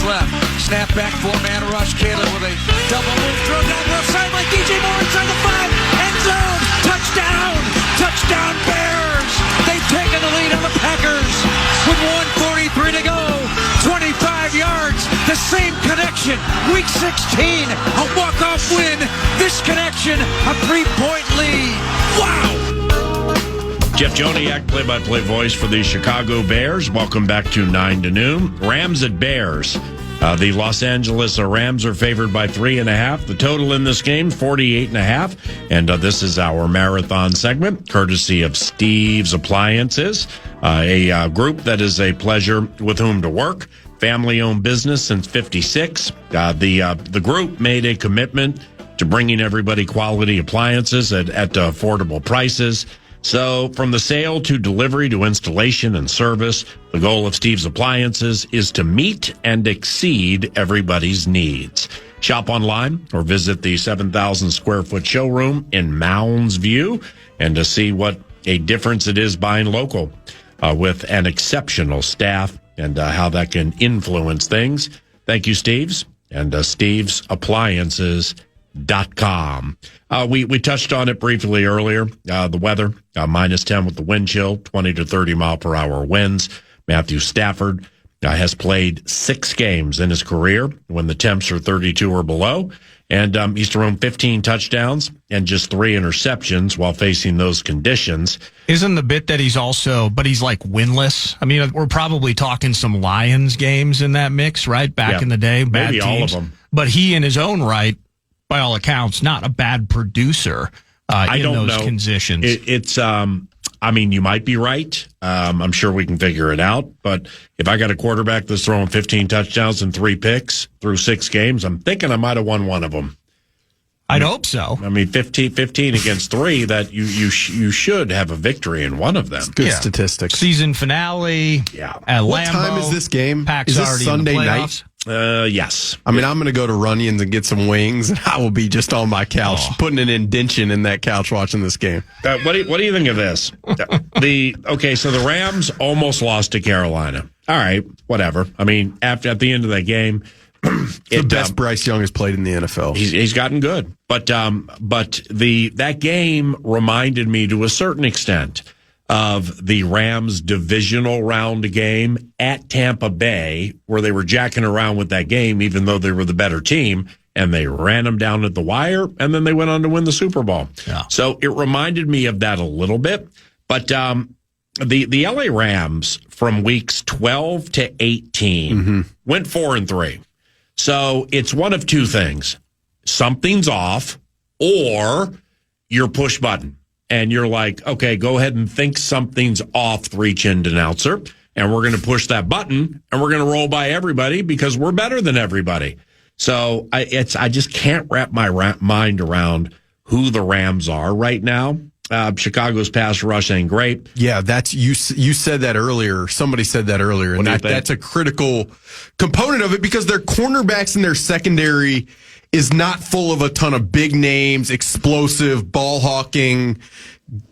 left. Snap back, four-man rush. Caleb with a double move. Throw down left side like DJ Moore inside the 5. End zone. Touchdown. Touchdown Bears. They've taken the lead on the Packers with 1:43 to go. 25 yards. The same connection. Week 16. A walk-off win. This connection. A 3-point lead. Wow. Jeff Joniak, play-by-play voice for the Chicago Bears. Welcome back to 9 to noon. Rams at Bears. The Los Angeles Rams are favored by 3.5. The total in this game, 48.5. And this is our marathon segment, courtesy of Steve's Appliances, a group that is a pleasure with whom to work. Family-owned business since '56. The group made a commitment to bringing everybody quality appliances at affordable prices. So from the sale to delivery to installation and service, the goal of Steve's Appliances is to meet and exceed everybody's needs. Shop online or visit the 7,000 square foot showroom in Mounds View and to see what a difference it is buying local with an exceptional staff and how that can influence things. Thank you, Steve's, and Steve'sAppliances.com. We touched on it briefly earlier. The weather, -10 with the wind chill, 20 to 30 mile per hour winds. Matthew Stafford has played 6 games in his career when the temps are 32 or below. And he's thrown 15 touchdowns and just 3 interceptions while facing those conditions. Isn't the bit that he's like winless? I mean, we're probably talking some Lions games in that mix, right? Back in the day, bad maybe teams. All of them. But he, in his own right, by all accounts, not a bad producer in those conditions. I mean, you might be right. I'm sure we can figure it out. But if I got a quarterback that's throwing 15 touchdowns and 3 picks through 6 games, I'm thinking I might have won one of them. I'd hope so. I mean, 15 against 3, that you should have a victory in one of them. Good statistics. Season finale. Yeah. At what Lambeau. time is this game? Pack's is this already Sunday in the night? playoffs. Yes. I mean, I'm going to go to Runyon's and get some wings, and I will be just on my couch, putting an indention in that couch watching this game. What do you think of this? So the Rams almost lost to Carolina. All right, whatever. I mean, at the end of that game, the best Bryce Young has played in the NFL. He's gotten good, but that game reminded me to a certain extent of the Rams divisional round game at Tampa Bay, where they were jacking around with that game, even though they were the better team, and they ran them down at the wire, and then they went on to win the Super Bowl. Yeah. So it reminded me of that a little bit. But the LA Rams from weeks 12 to 18 went 4-3. So it's one of two things. Something's off, or you're push button. And you're like, okay, go ahead and think something's off, 3-chin announcer, and we're going to push that button, and we're going to roll by everybody because we're better than everybody. So I just can't wrap my mind around who the Rams are right now. Chicago's pass rush ain't great. Yeah, that's you said that earlier. Somebody said that earlier, and that's a critical component of it because their cornerbacks and their secondary is not full of a ton of big names, explosive, ball-hawking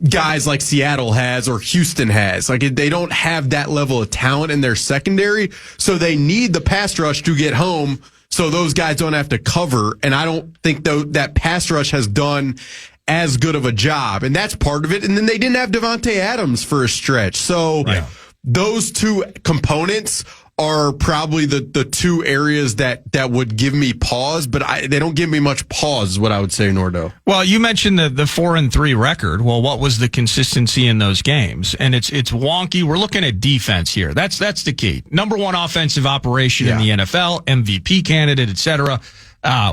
guys like Seattle has or Houston has. Like, they don't have that level of talent in their secondary, so they need the pass rush to get home so those guys don't have to cover. And I don't think that pass rush has done as good of a job, and that's part of it. And then they didn't have Devontae Adams for a stretch. So those two components are probably the two areas that would give me pause, but they don't give me much pause, is what I would say, Nordo. Well, you mentioned the 4-3 record. Well, what was the consistency in those games? And it's wonky. We're looking at defense here. That's the key. Number 1 offensive operation in the NFL, MVP candidate, et cetera.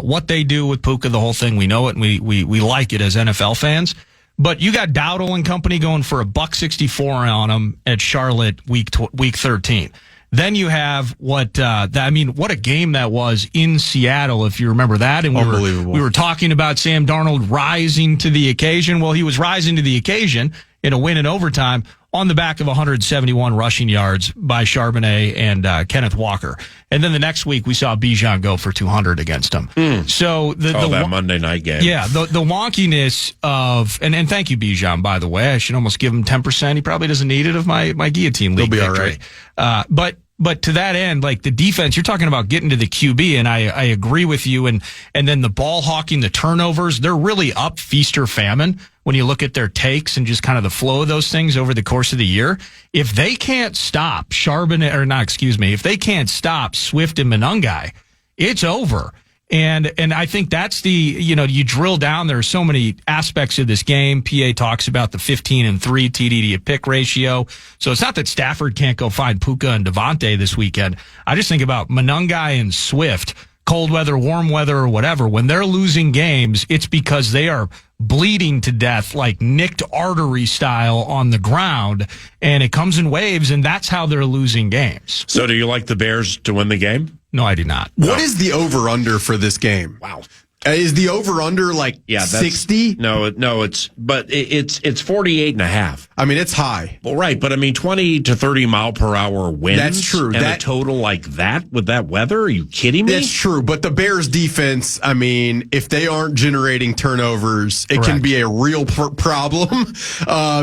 What they do with Puka, the whole thing, we know it, and we like it as NFL fans. But you got Dowdle and company going for $164 on them at Charlotte week 13. Then you have what a game that was in Seattle, if you remember that. And we were talking about Sam Darnold rising to the occasion. Well, he was rising to the occasion in a win in overtime on the back of 171 rushing yards by Charbonnet and Kenneth Walker. And then the next week we saw Bijan go for 200 against him. So that Monday night game. Yeah, the wonkiness of and thank you, Bijan, by the way. I should almost give him 10%. He probably doesn't need it of my guillotine league victory. All right. But to that end, like the defense, you're talking about getting to the QB, and I agree with you. And then the ball hawking, the turnovers, they're really up feast or famine when you look at their takes and just kind of the flow of those things over the course of the year. If they can't stop if they can't stop Swift and Monangai, it's over. And I think that's you drill down, there are so many aspects of this game. PA talks about the 15-3 TD to pick ratio. So it's not that Stafford can't go find Puka and Devontae this weekend. I just think about Monangai and Swift, cold weather, warm weather, or whatever. When they're losing games, it's because they are bleeding to death, like nicked artery style on the ground, and it comes in waves, and that's how they're losing games. So do you like the Bears to win the game? No, I do not. What is the over-under for this game? Wow. Is the over-under 60? No, it's 48.5. I mean, it's high. Well, right, but I mean, 20 to 30 mile per hour winds. That's true. And a total like that with that weather? Are you kidding me? That's true. But the Bears defense, I mean, if they aren't generating turnovers, it can be a real problem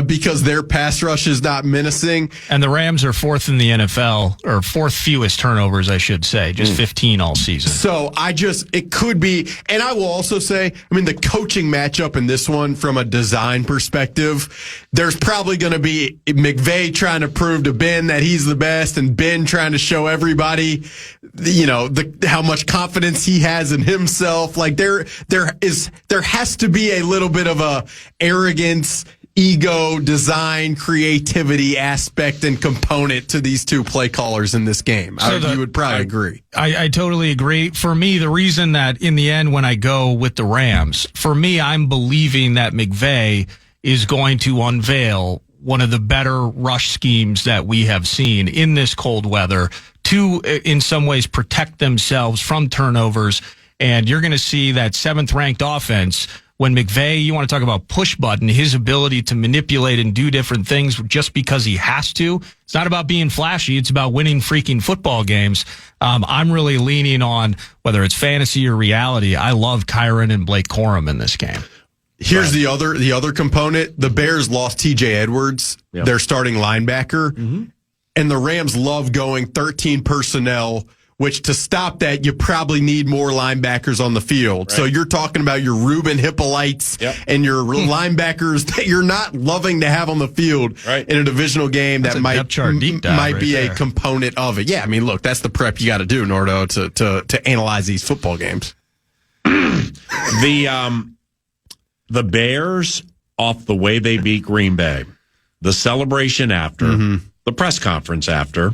because their pass rush is not menacing. And the Rams are fourth in the NFL, or fourth fewest turnovers, I should say, just 15 all season. So it could be, and I will also say, I mean, the coaching matchup in this one from a design perspective, there's probably going to be McVay trying to prove to Ben that he's the best, and Ben trying to show everybody, how much confidence he has in himself. Like there has to be a little bit of a arrogance, ego, design, creativity aspect and component to these two play callers in this game. You would probably agree. I totally agree. For me, the reason that in the end, when I go with the Rams, for me, I'm believing that McVay is going to unveil one of the better rush schemes that we have seen in this cold weather to, in some ways, protect themselves from turnovers. And you're going to see that seventh-ranked offense when McVay, you want to talk about push button, his ability to manipulate and do different things just because he has to. It's not about being flashy. It's about winning freaking football games. I'm really leaning on, whether it's fantasy or reality, I love Kyron and Blake Corum in this game. Here's the other component. The Bears lost TJ Edwards, their starting linebacker, and the Rams love going 13 personnel, which to stop that, you probably need more linebackers on the field. Right. So you're talking about your Ruben Hippolytes and your linebackers that you're not loving to have on the field in a divisional game. That's might be a component of it. Yeah, I mean, look, that's the prep you got to do, Nordo, to analyze these football games. The Bears, off the way they beat Green Bay, the celebration after, the press conference after,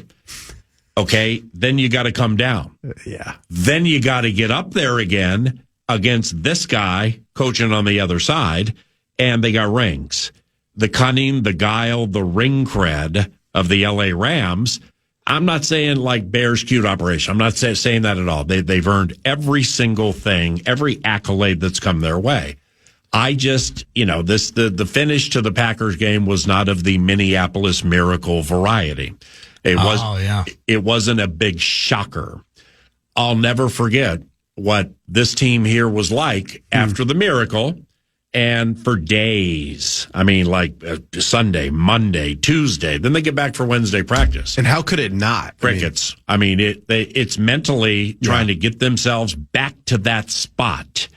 okay, then you got to come down. Yeah. Then you got to get up there again against this guy coaching on the other side, and they got rings. The cunning, the guile, the ring cred of the LA Rams. I'm not saying like Bears cute operation. I'm not saying that at all. They've earned every single thing, every accolade that's come their way. I just, the finish to the Packers game was not of the Minneapolis Miracle variety. It wasn't a big shocker. I'll never forget what this team here was like after the Miracle, and for days. I mean, like Sunday, Monday, Tuesday. Then they get back for Wednesday practice. And how could it not? Crickets. I mean, it's mentally trying to get themselves back to that spot.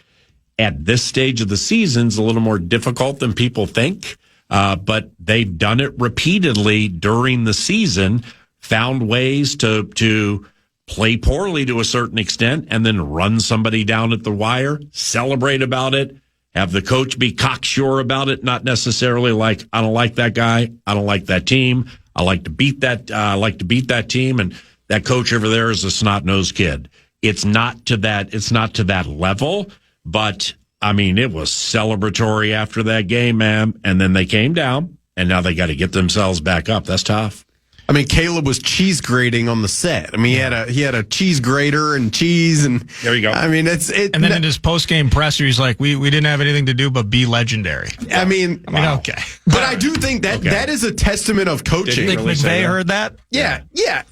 At this stage of the season, is a little more difficult than people think, but they've done it repeatedly during the season, found ways to play poorly to a certain extent, and then run somebody down at the wire, celebrate about it, have the coach be cocksure about it, not necessarily like, I don't like that guy, I don't like that team, I like to beat that team, and that coach over there is a snot-nosed kid. It's not to that level. But, I mean, it was celebratory after that game, man. And then they came down, and now they got to get themselves back up. That's tough. I mean, Caleb was cheese grating on the set. I mean, he had a cheese grater and cheese, and there you go. I mean, and then in his post game presser, he's like, "We didn't have anything to do but be legendary." I mean, okay, but I do think that is a testament of coaching. Did you think McVay heard that? Yeah,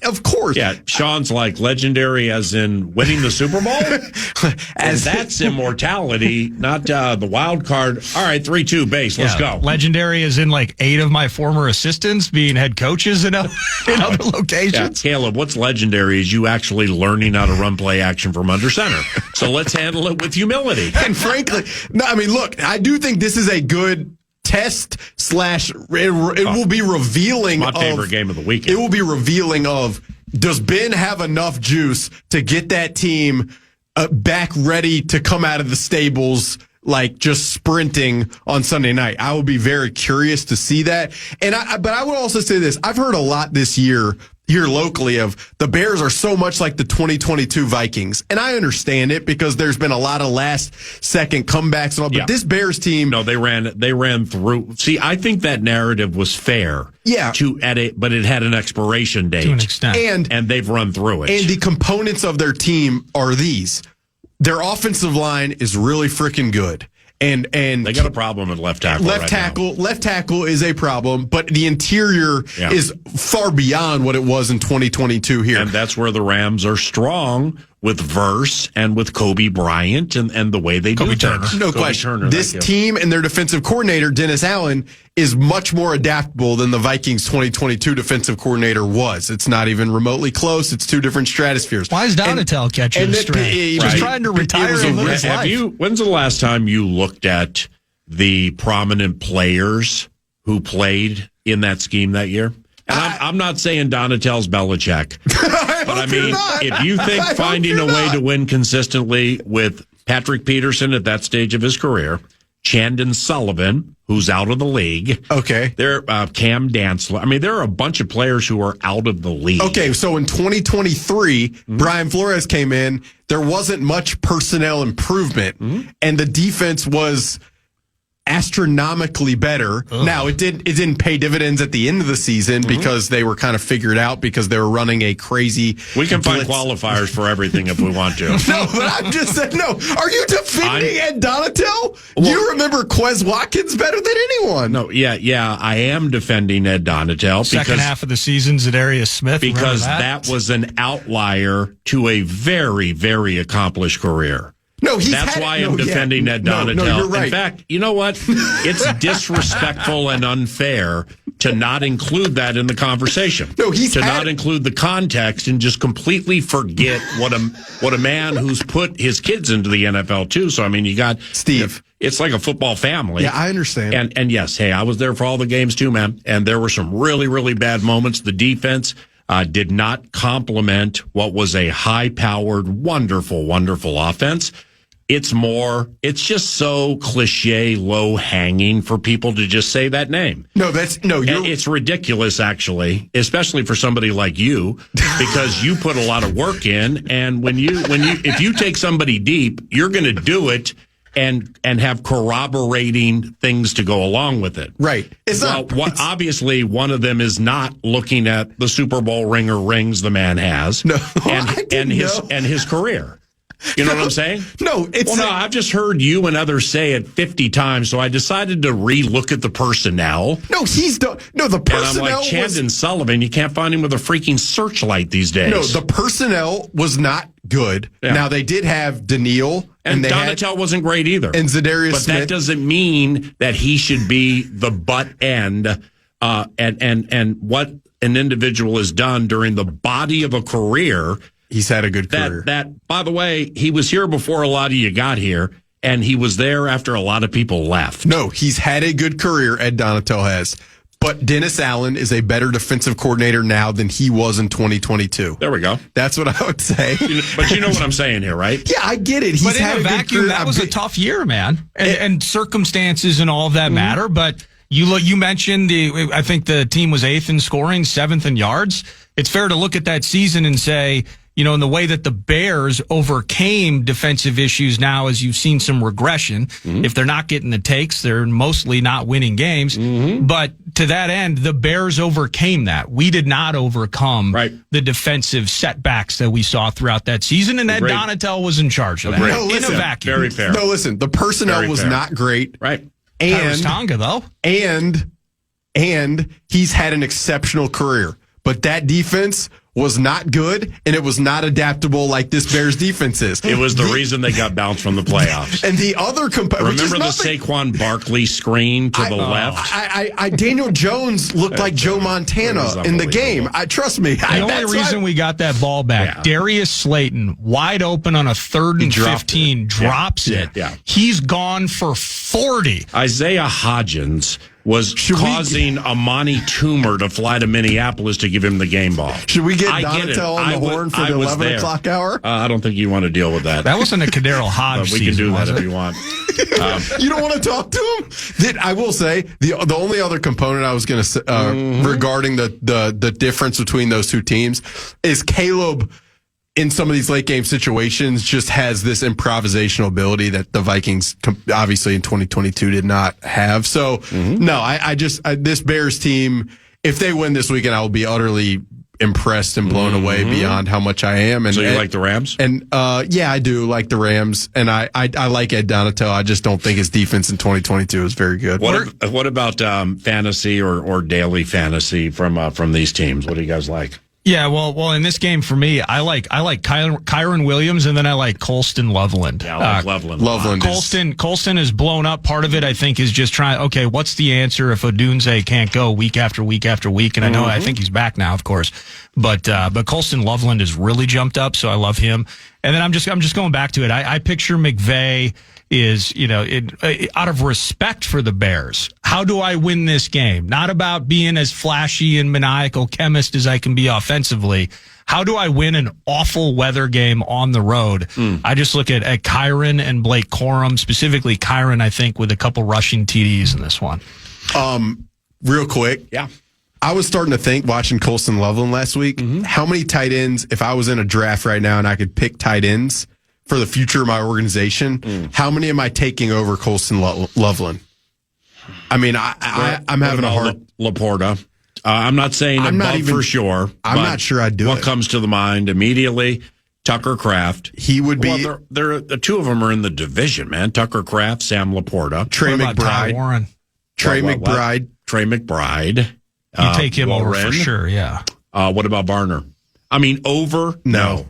of course. Yeah, Sean's like legendary as in winning the Super Bowl, and that's immortality, not the wild card. All right, 3-2 base. Let's go. Legendary as in like 8 of my former assistants being head coaches. in other locations. Yeah, Caleb, what's legendary is you actually learning how to run play action from under center. So let's handle it with humility. And frankly, no, I mean, look, I do think this is a good test / it will be revealing my favorite game of the weekend. It will be revealing of, does Ben have enough juice to get that team back ready to come out of the stables like just sprinting on Sunday night? I will be very curious to see that. And but I would also say this. I've heard a lot this year here locally of the Bears are so much like the 2022 Vikings. And I understand it because there's been a lot of last second comebacks and all, but this Bears team. No, they ran through. See, I think that narrative was fair. Yeah. But it had an expiration date. To an extent. And they've run through it. And the components of their team are these. Their offensive line is really freaking good. And they got a problem at left tackle. Left tackle is a problem, but the interior is far beyond what it was in 2022 here. And that's where the Rams are strong with Verse and with Kobe Bryant and the way they do things. No Kobe question. Turner, this team and their defensive coordinator, Dennis Allen, is much more adaptable than the Vikings 2022 defensive coordinator was. It's not even remotely close. It's two different stratospheres. Why is Donatel catching the string? He's trying to retire and live his life. When's the last time you looked at the prominent players who played in that scheme that year? And I'm not saying Donatel's Belichick, but I mean, if you think finding a way to win consistently with Patrick Peterson at that stage of his career, Chandon Sullivan, who's out of the league. Okay. There, Cam Dantzler. I mean, there are a bunch of players who are out of the league. Okay, so in 2023, Brian Flores came in. There wasn't much personnel improvement, and the defense was astronomically better. Now, it didn't pay dividends at the end of the season because they were kind of figured out because they were running a crazy We can find qualifiers for everything if we want to. No, but I'm just saying, no. Are you defending Ed Donatel? You remember Quez Watkins better than anyone. No, yeah, I am defending Ed Donatel. Second half of the season, Zadarius Smith. Because that was an outlier to a very, very accomplished career. No, that's why I'm defending Ed Donatel. No, you're right. In fact, you know what? It's disrespectful and unfair to not include that in the conversation. No, not include the context and just completely forget what a man who's put his kids into the NFL too. So I mean, you got Steve. It's like a football family. Yeah, I understand. And yes, hey, I was there for all the games too, man. And there were some really, really bad moments. The defense did not complement what was a high-powered, wonderful, wonderful offense. It's just so cliche, low-hanging for people to just say that name. It's ridiculous, actually, especially for somebody like you, because you put a lot of work in, and if you take somebody deep, you're going to do it and have corroborating things to go along with it. Right. Obviously, one of them is not looking at the Super Bowl rings the man has, and his career. You know what I'm saying? No, I've just heard you and others say it 50 times, so I decided to re-look at the personnel. No, the personnel. And I'm like, Chandon Sullivan, you can't find him with a freaking searchlight these days. No, the personnel was not good. Yeah. Now, they did have Daniil. And Donatel wasn't great either. And Zadarius But Smith. That doesn't mean that he should be the butt end. And what an individual has done during the body of a career. He's had a good career. That, by the way, he was here before a lot of you got here, and he was there after a lot of people left. No, he's had a good career, Ed Donatel has. But Dennis Allen is a better defensive coordinator now than he was in 2022. There we go. That's what I would say. But you know what I'm saying here, right? Yeah, I get it. But in a vacuum, that was a tough year, man. And circumstances and all of that matter. But you mentioned I think the team was 8th in scoring, 7th in yards. It's fair to look at that season and say, in the way that the Bears overcame defensive issues now, as you've seen some regression. If they're not getting the takes, they're mostly not winning games. But to that end, the Bears overcame that. We did not overcome the defensive setbacks that we saw throughout that season, and that Donatel was in charge of that. No, in a vacuum. Very fair. No, listen, the personnel was not great. Right. And Tonga, though. And he's had an exceptional career. But that defense was not good, and it was not adaptable like this Bears defense is. It was the reason they got bounced from the playoffs. And the other component, remember the Saquon Barkley screen to the left? Daniel Jones looked like Joe Montana in the game. Trust me. The only reason we got that ball back, Darius Slayton, wide open on a 3rd and 15, drops it. Yeah. He's gone for 40. Isaiah Hodgins was causing Amani Toomer to fly to Minneapolis to give him the game ball. Should we get Donatel on the horn for the 11 o'clock hour? I don't think you want to deal with that. That wasn't a Kadarius Hodge we can do that if you want. You don't want to talk to him? I will say, the only other component I was going to say regarding the difference between those two teams is Caleb, in some of these late game situations, just has this improvisational ability that the Vikings obviously in 2022 did not have. So no, this Bears team, if they win this weekend, I will be utterly impressed and blown away beyond how much I am. And so you like the Rams? And yeah, I do like the Rams, and I like Ed Donatel. I just don't think his defense in 2022 is very good. What about fantasy or daily fantasy from these teams? What do you guys like? Yeah, well, in this game for me, I like Kyron Williams, and then I like Colston Loveland. Yeah, I like Loveland. Colston is blown up. Part of it, I think, is just trying. Okay, what's the answer if Odunze can't go week after week after week? And I think he's back now, of course. But Colston Loveland has really jumped up, so I love him. And then I'm just going back to it. I picture McVay is, out of respect for the Bears. How do I win this game? Not about being as flashy and maniacal chemist as I can be offensively. How do I win an awful weather game on the road? I just look at Kyron and Blake Corum, specifically Kyron, I think, with a couple rushing TDs in this one. Real quick. Yeah. I was starting to think, watching Colston Loveland last week, how many tight ends, if I was in a draft right now and I could pick tight ends for the future of my organization, how many am I taking over Colston Loveland? I mean, I'm having a hard... Laporta. I'm not saying for sure. I'm not sure I'd do it. What comes to the mind immediately? Tucker Kraft. He would be... Well, the two of them are in the division, man. Tucker Kraft, Sam Laporta. Trey McBride. Warren? Trey McBride. Trey McBride. You take him over for sure, yeah. What about Barner? I mean, over? No.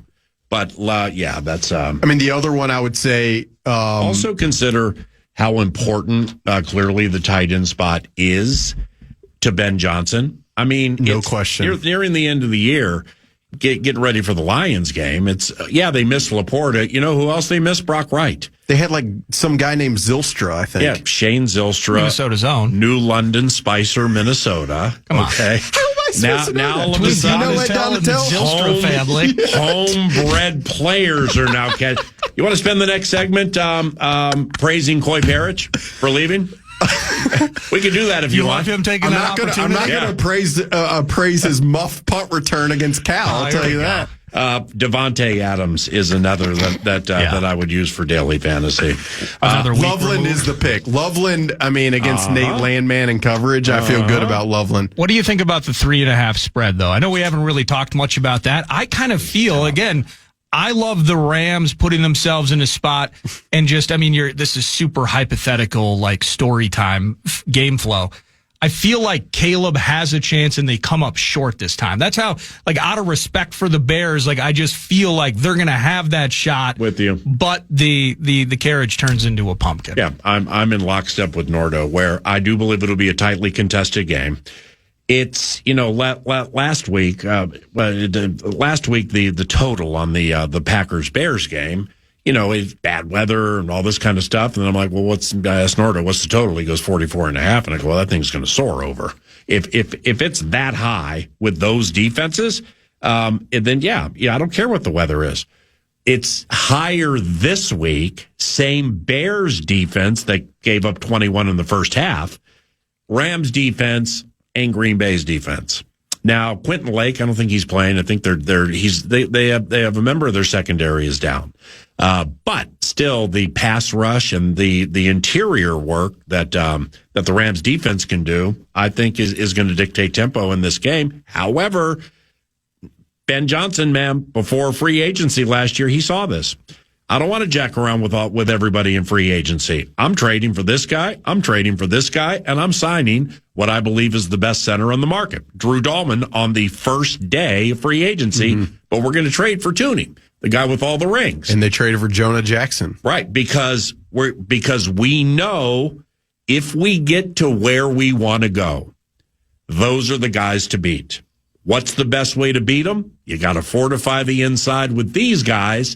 But, yeah, that's... I mean, the other one I would say... also consider how important, clearly, the tight end spot is to Ben Johnson. I mean... No question. You're nearing the end of the year, getting ready for the Lions game. It's they missed Laporta. You know who else they missed? Brock Wright. They had, some guy named Zylstra, I think. Yeah, Shane Zylstra. Minnesota's own. New London, Spicer, Minnesota. Come on. Okay. Now all of a sudden, Zylstra family. Homebred players are now catch. You want to spend the next segment praising Coy Parrish for leaving? We can do that if you want. Him taking that opportunity? I'm not going to praise his muff punt return against Cal. I'll tell you that. Devontae Adams is another that I would use for daily fantasy. Loveland is the pick. Loveland, I mean, against Nate Landman in coverage, I feel good about Loveland. What do you think about the 3.5 spread, though? I know we haven't really talked much about that. I kind of feel, again, I love the Rams putting themselves in a spot and just, I mean, this is super hypothetical, like story time, game flow. I feel like Caleb has a chance and they come up short this time. That's how, out of respect for the Bears, I just feel like they're going to have that shot with you. But the carriage turns into a pumpkin. Yeah, I'm in lockstep with Nordo, where I do believe it'll be a tightly contested game. It's, last week, the total on the Packers-Bears game, it's bad weather and all this kind of stuff. And then I'm like, well, I asked Nordo, what's the total? He goes 44.5. And I go, well, that thing's going to soar over. If it's that high with those defenses, then I don't care what the weather is. It's higher this week. Same Bears defense that gave up 21 in the first half. Rams defense and Green Bay's defense. Now, Quentin Lake, I don't think he's playing. I think they have a member of their secondary is down. But still, the pass rush and the interior work that the Rams defense can do, I think is going to dictate tempo in this game. However, Ben Johnson, before free agency last year, he saw this. I don't want to jack around with everybody in free agency. I'm trading for this guy. I'm trading for this guy, and I'm signing what I believe is the best center on the market, Drew Dahlman, on the first day of free agency. But we're going to trade for Tooney, the guy with all the rings. And they traded for Jonah Jackson, right? Because we know if we get to where we want to go, those are the guys to beat. What's the best way to beat them? You got to fortify the inside with these guys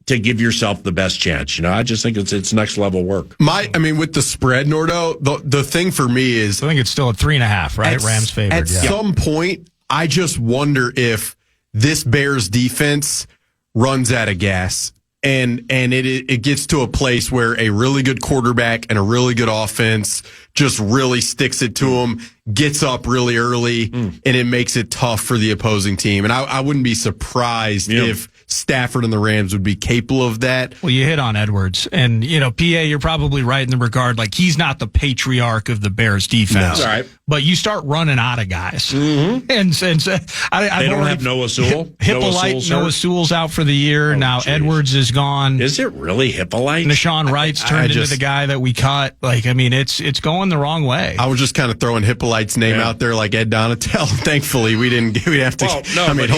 to give yourself the best chance. I just think it's next level work. With the spread, Nordo, the thing for me is, I think it's still at 3.5, right? Rams favored. At some point, I just wonder if this Bears defense runs out of gas. And it gets to a place where a really good quarterback and a really good offense just really sticks it to them, gets up really early, and it makes it tough for the opposing team. And I wouldn't be surprised if Stafford and the Rams would be capable of that. Well, you hit on Edwards. And, PA, you're probably right in the regard, like, he's not the patriarch of the Bears defense. No. Right. But you start running out of guys. And they don't have Noah Sewell? Noah Sewell's out for the year. Now, geez. Edwards is gone. Is it really Hippolyte? Nashawn Wright's turned into the guy that we cut. It's going the wrong way. I was just kind of throwing Hippolyte's name out there like Ed Donatel. Thankfully, we have to. Well, no, what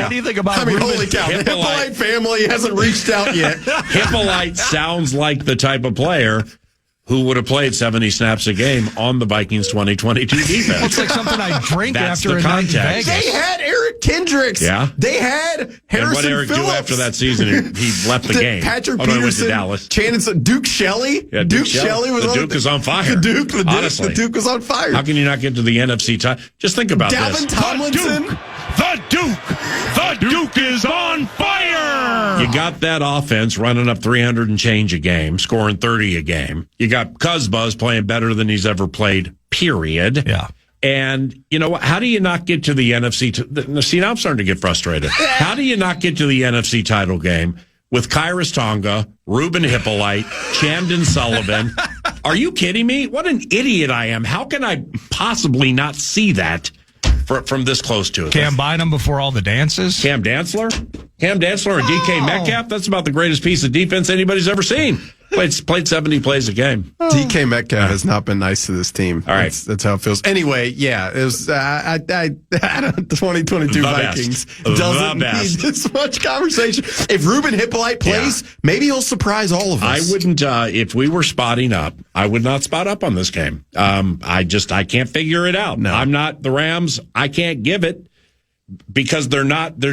do you think about holy cow. The Hippolyte family hasn't reached out yet. Hippolyte sounds like the type of player who would have played 70 snaps a game on the Vikings 2022 defense. It's like something I drink That's after the a night in context. Vegas. They had Eric Kendricks. Yeah. They had Harrison And what Eric Phillips. do after that season? He left the game. Patrick Peterson. Peterson. Went to Dallas. Duke Shelley. Yeah, Duke Shelley was the on Duke is on fire. The Duke was on fire. How can you not get to the NFC title? Just think about Dalvin this. Tomlinson. The Duke is on fire. You got that offense running up 300 and change a game, scoring 30 a game. You got Cuzbuzz playing better than he's ever played, period. Yeah. And you know what? How do you not get to the NFC? See, now I'm starting to get frustrated. How do you not get to the NFC title game with Kyrus Tonga, Ruben Hippolyte, Camden Sullivan? Are you kidding me? What an idiot I am. How can I possibly not see that from this close to it? Cam Bynum before all the dances? Cam Dantzler or DK Metcalf? That's about the greatest piece of defense anybody's ever seen. Played 70 plays a game. DK Metcalf has not been nice to this team. All right. That's how it feels. Anyway, yeah, it was, the 2022 Vikings doesn't need this much conversation. If Ruben Hippolyte plays, maybe he'll surprise all of us. I wouldn't, if we were spotting up, I would not spot up on this game. I can't figure it out. No. I'm not the Rams. I can't give it. Because they're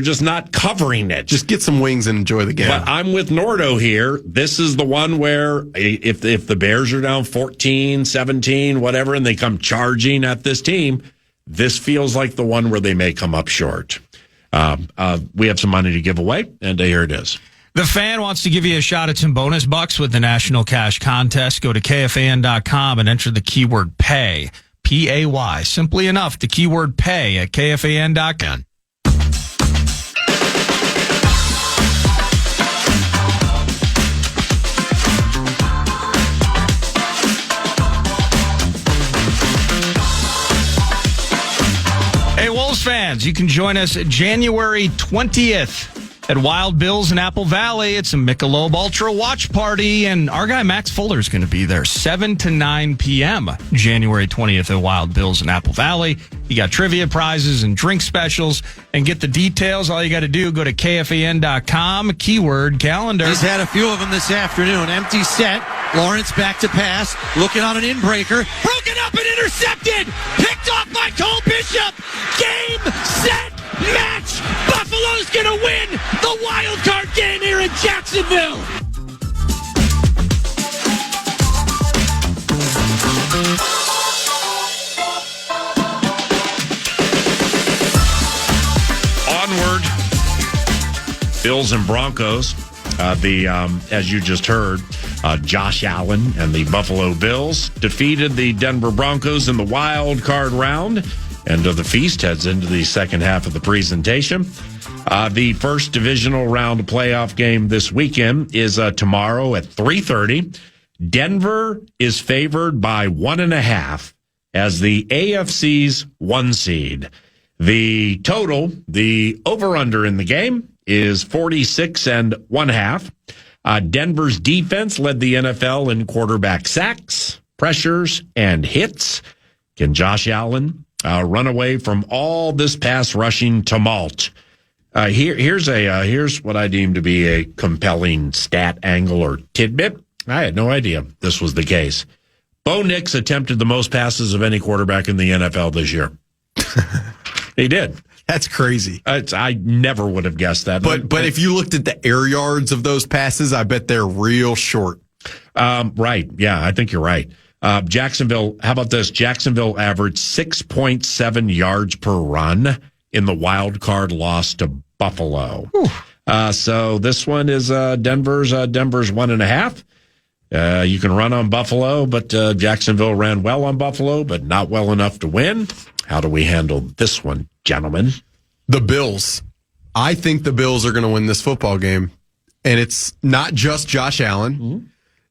just not covering it. Just get some wings and enjoy the game. But I'm with Nordo here. This is the one where if the Bears are down 14, 17, whatever, and they come charging at this team, this feels like the one where they may come up short. We have some money to give away, and here it is. The Fan wants to give you a shot at some bonus bucks with the National Cash Contest. Go to KFAN.com and enter the keyword PAY. PAY. Simply enough, the keyword PAY at KFAN.com. Hey, Wolves fans, you can join us January 20th at Wild Bill's in Apple Valley. It's a Michelob Ultra watch party, and our guy Max Fuller is going to be there 7 to 9 p.m. January 20th at Wild Bill's in Apple Valley. You got trivia prizes and drink specials. And get the details. All you got to do, go to KFAN.com, keyword calendar. He's had a few of them this afternoon. Empty set. Lawrence back to pass. Looking on an inbreaker. Broken up and intercepted. Picked off by Cole Bishop. Game, set, match. Buffalo's going to win the wild card game here in Jacksonville. Onward. Bills and Broncos. As you just heard, Josh Allen and the Buffalo Bills defeated the Denver Broncos in the wild card round. And the feast heads into the second half of the presentation. The first divisional round playoff game this weekend is tomorrow at 3:30. Denver is favored by 1.5 as the AFC's 1 seed. The total, the over-under in the game, is 46.5. Denver's defense led the NFL in quarterback sacks, pressures, and hits. Can Josh Allen run away from all this pass rushing tumult? Here's what I deem to be a compelling stat angle or tidbit. I had no idea this was the case. Bo Nix attempted the most passes of any quarterback in the NFL this year. He did. That's crazy. I never would have guessed that. But if you looked at the air yards of those passes, I bet they're real short. Right. Yeah, I think you're right. Jacksonville, how about this? Jacksonville averaged 6.7 yards per run in the wild card loss to Buffalo. So this one is Denver's 1.5. You can run on Buffalo, but Jacksonville ran well on Buffalo, but not well enough to win. How do we handle this one, gentlemen? The Bills. I think the Bills are going to win this football game. And it's not just Josh Allen. Mm-hmm.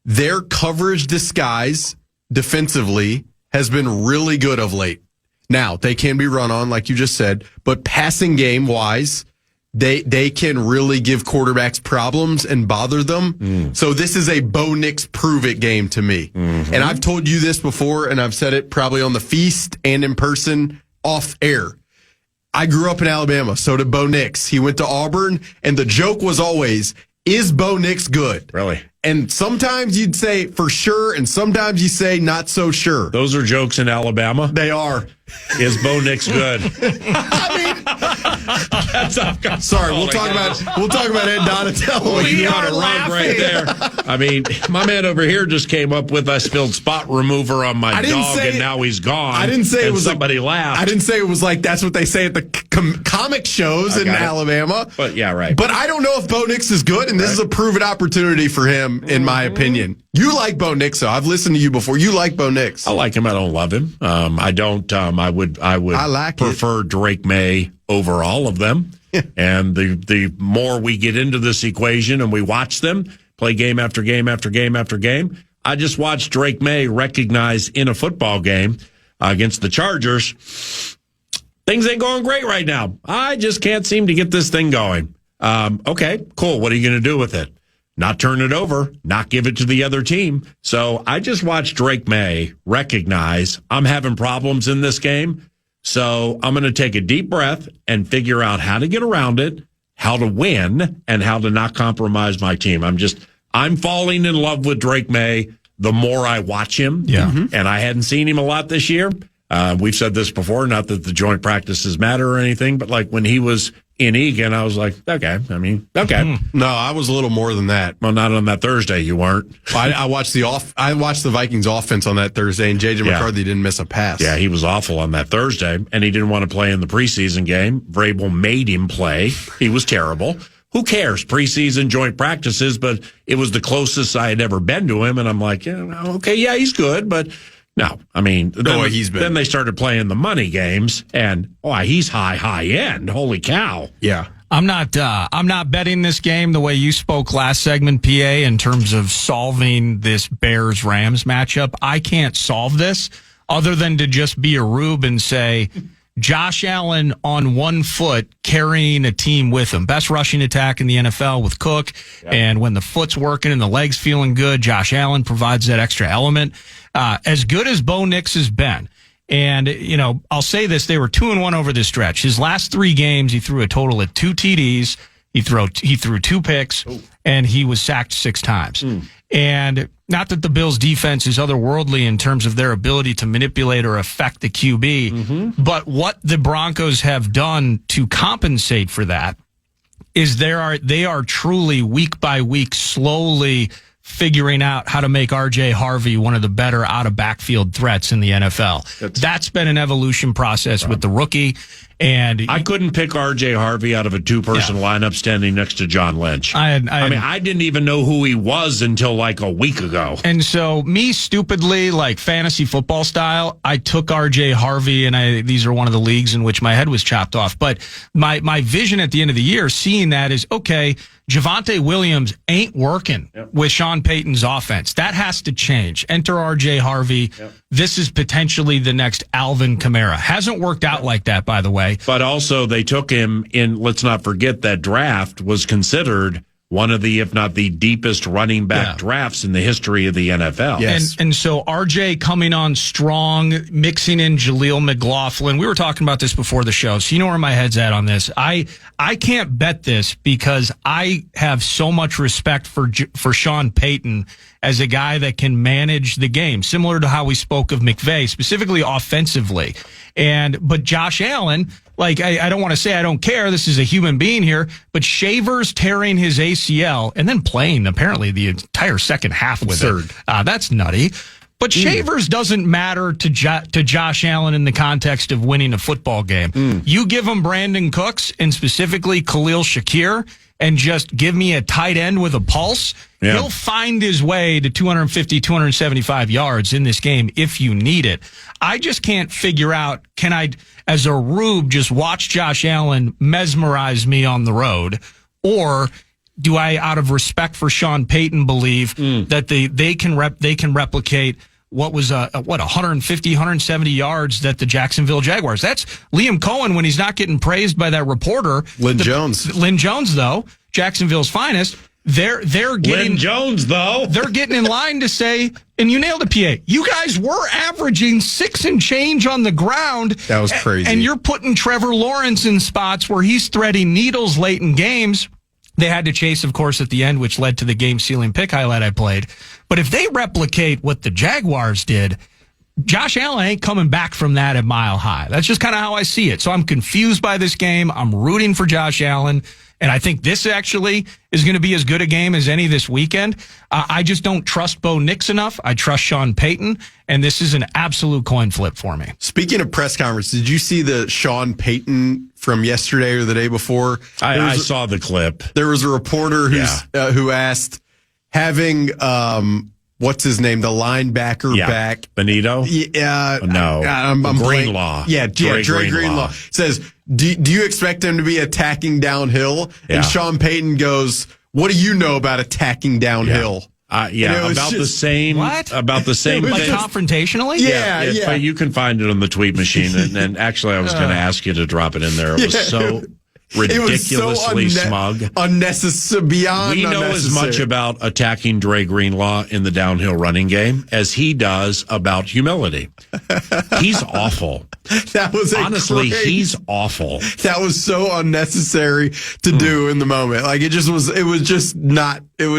Their coverage disguise defensively has been really good of late. Now, they can be run on, like you just said, but passing game-wise, they can really give quarterbacks problems and bother them. So this is a Bo Nix prove-it game to me. Mm-hmm. And I've told you this before, and I've said it probably on the feast and in person off air. I grew up in Alabama, so did Bo Nix. He went to Auburn, and the joke was always, is Bo Nix good? Really? And sometimes you'd say for sure, and sometimes you say not so sure. Those are jokes in Alabama? They are. Is Bo Nix good? Sorry, we'll talk about Ed Donatello. We are laughing right there. I mean, my man over here just came up with I spilled spot remover on my dog, and now he's gone. I didn't say it was somebody laughed. I didn't say it was like that's what they say at the comic shows in Alabama. But yeah, right. But I don't know if Bo Nix is good, and this is a proven opportunity for him, in my opinion. You like Bo Nix, though. I've listened to you before. You like Bo Nix. I like him. I don't love him. I don't. I would prefer Drake May over all of them. And the more we get into this equation and we watch them play game after game after game after game, I just watched Drake May recognize in a football game against the Chargers, things ain't going great right now. I just can't seem to get this thing going. Okay, cool. What are you going to do with it? Not turn it over, not give it to the other team. So I just watched Drake May recognize I'm having problems in this game. So I'm going to take a deep breath and figure out how to get around it, how to win, and how to not compromise my team. I'm falling in love with Drake May the more I watch him. Yeah. And I hadn't seen him a lot this year. We've said this before, not that the joint practices matter or anything, but like when he was in Egan, I was like, okay. No, I was a little more than that. Well, not on that Thursday, you weren't. I watched the Vikings offense on that Thursday, and J.J. McCarthy didn't miss a pass. Yeah, he was awful on that Thursday, and he didn't want to play in the preseason game. Vrabel made him play. He was terrible. Who cares? Preseason joint practices, but it was the closest I had ever been to him, and I'm like, he's good, but no. I mean, then they started playing the money games, and he's high end. Holy cow! Yeah. I'm not betting this game the way you spoke last segment, PA, in terms of solving this Bears-Rams matchup. I can't solve this other than to just be a rube and say Josh Allen on one foot carrying a team with him. Best rushing attack in the NFL with Cook. Yep. And when the foot's working and the leg's feeling good, Josh Allen provides that extra element. As good as Bo Nix has been, and, I'll say this, they were 2-1 over this stretch. His last 3 games, he threw a total of 2 TDs. He threw 2 picks, and he was sacked 6 times. And not that the Bills' defense is otherworldly in terms of their ability to manipulate or affect the QB, but what the Broncos have done to compensate for that is they are truly week by week slowly figuring out how to make R.J. Harvey one of the better out-of-backfield threats in the NFL. That's been an evolution process with the rookie. And I couldn't pick R.J. Harvey out of a 2-person lineup standing next to John Lynch. I didn't even know who he was until like a week ago. And so me stupidly, like fantasy football style, I took R.J. Harvey, and these are one of the leagues in which my head was chopped off. But my vision at the end of the year, seeing that is, okay, Javonte Williams ain't working with Sean Payton's offense. That has to change. Enter R.J. Harvey. This is potentially the next Alvin Kamara. Hasn't worked out like that, by the way. But also they took him in, let's not forget that draft was considered one of the, if not the deepest running back drafts in the history of the NFL. Yes. And so RJ coming on strong, mixing in Jaleel McLaughlin. We were talking about this before the show, so you know where my head's at on this. I can't bet this because I have so much respect for Sean Payton as a guy that can manage the game, similar to how we spoke of McVay, specifically offensively. But Josh Allen, like, I don't want to say I don't care. This is a human being here, but Shavers tearing his ACL and then playing apparently the entire second half with it. That's nutty. But Shavers doesn't matter to Josh Allen in the context of winning a football game. You give him Brandon Cooks and specifically Khalil Shakir and just give me a tight end with a pulse, he'll find his way to 250, 275 yards in this game if you need it. I just can't figure out, can I, as a rube, just watch Josh Allen mesmerize me on the road? Or do I, out of respect for Sean Payton, believe that they can replicate what was 150, 170 yards that the Jacksonville Jaguars. That's Liam Cohen when he's not getting praised by that reporter. Lynn Jones, though, Jacksonville's finest. They're getting Lynn Jones, though. They're getting in line to say, and you nailed it, PA. You guys were averaging 6 and change on the ground. That was crazy. And you're putting Trevor Lawrence in spots where he's threading needles late in games. They had to chase, of course, at the end, which led to the game-sealing pick highlight I played. But if they replicate what the Jaguars did, Josh Allen ain't coming back from that at Mile High. That's just kind of how I see it. So I'm confused by this game. I'm rooting for Josh Allen. And I think this actually is going to be as good a game as any this weekend. I just don't trust Bo Nix enough. I trust Sean Payton. And this is an absolute coin flip for me. Speaking of press conference, did you see the Sean Payton from yesterday or the day before? I saw the clip. There was a reporter who asked, having what's his name, the linebacker back, Benito. I'm Greenlaw. Dre Greenlaw says, do you expect him to be attacking downhill? And Sean Payton goes, "What do you know about attacking downhill?" About the same like thing. Confrontationally? Yeah. But you can find it on the tweet machine. And actually, I was going to ask you to drop it in there. It was so ridiculously smug. Unnecessary, beyond We know as much about attacking Dre Greenlaw in the downhill running game as he does about humility. He's awful. That was honestly, he's awful. That was so unnecessary to do in the moment. Like it was